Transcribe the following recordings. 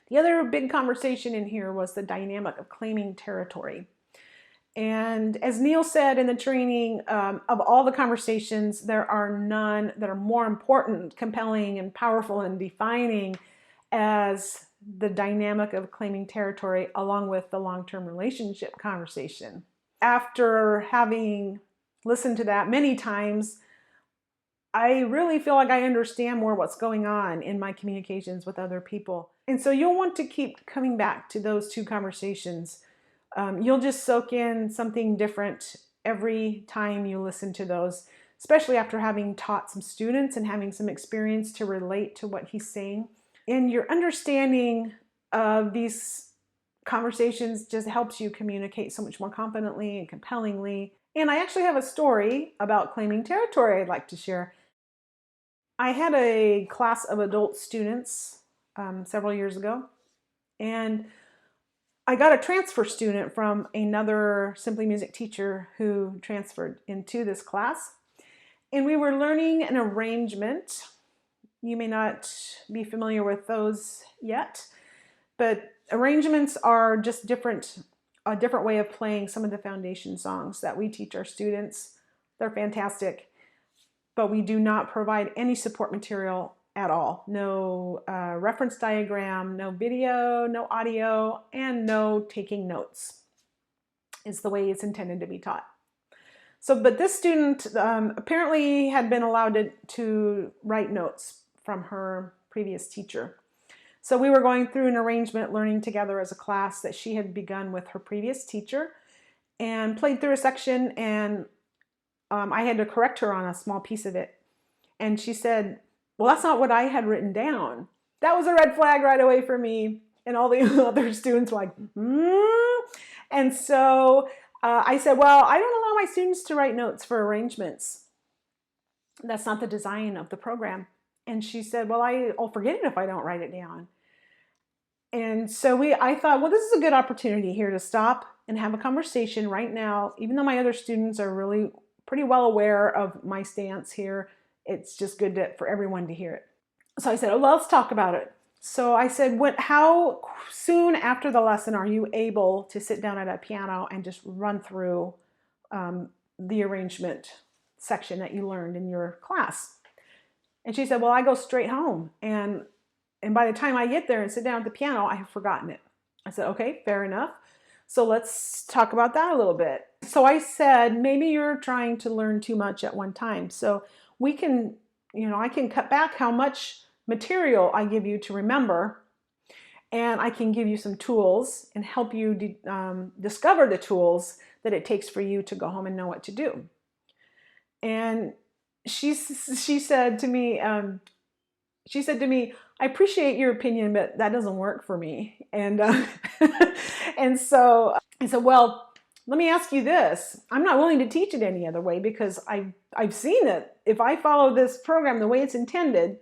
The other big conversation in here was the dynamic of claiming territory. And as Neil said in the training, of all the conversations, there are none that are more important, compelling, and powerful and defining as the dynamic of claiming territory, along with the long-term relationship conversation. After having listened to that many times, I really feel like I understand more what's going on in my communications with other people. And so you'll want to keep coming back to those two conversations. You'll just soak in something different every time you listen to those, especially after having taught some students and having some experience to relate to what he's saying. And your understanding of these conversations just helps you communicate so much more confidently and compellingly. And I actually have a story about claiming territory I'd like to share. I had a class of adult students several years ago, and I got a transfer student from another Simply Music teacher who transferred into this class. And we were learning an arrangement. You may not be familiar with those yet, but arrangements are just a different way of playing some of the foundation songs that we teach our students. They're fantastic, but we do not provide any support material at all. No reference diagram, no video, no audio, and no taking notes. It's the way it's intended to be taught. So, but this student apparently had been allowed to write notes from her previous teacher. So we were going through an arrangement, learning together as a class that she had begun with her previous teacher, and played through a section, and I had to correct her on a small piece of it. And she said, well, that's not what I had written down. That was a red flag right away for me. And all the other students were like, And so I said, well, I don't allow my students to write notes for arrangements. That's not the design of the program. And she said, well, I'll forget it if I don't write it down. And so I thought, well, this is a good opportunity here to stop and have a conversation right now, even though my other students are really pretty well aware of my stance here. It's just good for everyone to hear it. So I said, oh, well, let's talk about it. So I said, how soon after the lesson are you able to sit down at a piano and just run through the arrangement section that you learned in your class? And she said, well, I go straight home. And by the time I get there and sit down at the piano, I have forgotten it. I said, okay, fair enough. So let's talk about that a little bit. So I said, maybe you're trying to learn too much at one time. So we can, I can cut back how much material I give you to remember, and I can give you some tools and help you discover the tools that it takes for you to go home and know what to do. And she said to me, I appreciate your opinion, but that doesn't work for me. And and so I said, well, let me ask you this. I'm not willing to teach it any other way, because I've seen that if I follow this program the way it's intended,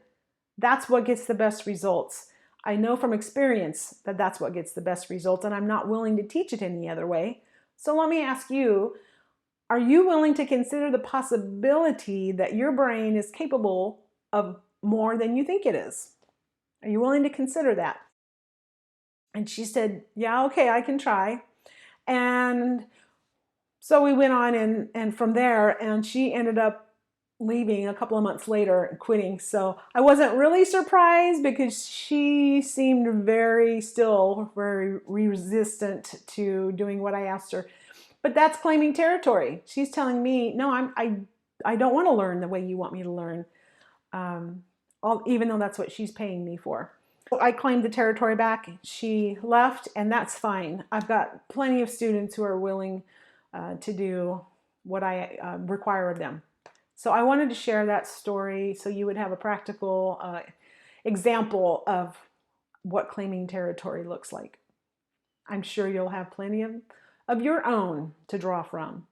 that's what gets the best results. I know from experience that that's what gets the best results, and I'm not willing to teach it any other way. So let me ask you, are you willing to consider the possibility that your brain is capable of more than you think it is? Are you willing to consider that? And she said, yeah, okay, I can try. And so we went on, and from there, and she ended up leaving a couple of months later and quitting. So I wasn't really surprised, because she seemed very resistant to doing what I asked her. But that's claiming territory. She's telling me, no, I don't want to learn the way you want me to learn, even though that's what she's paying me for. So I claimed the territory back. She left, and that's fine. I've got plenty of students who are willing to do what I require of them. So I wanted to share that story so you would have a practical example of what claiming territory looks like. I'm sure you'll have plenty of your own to draw from.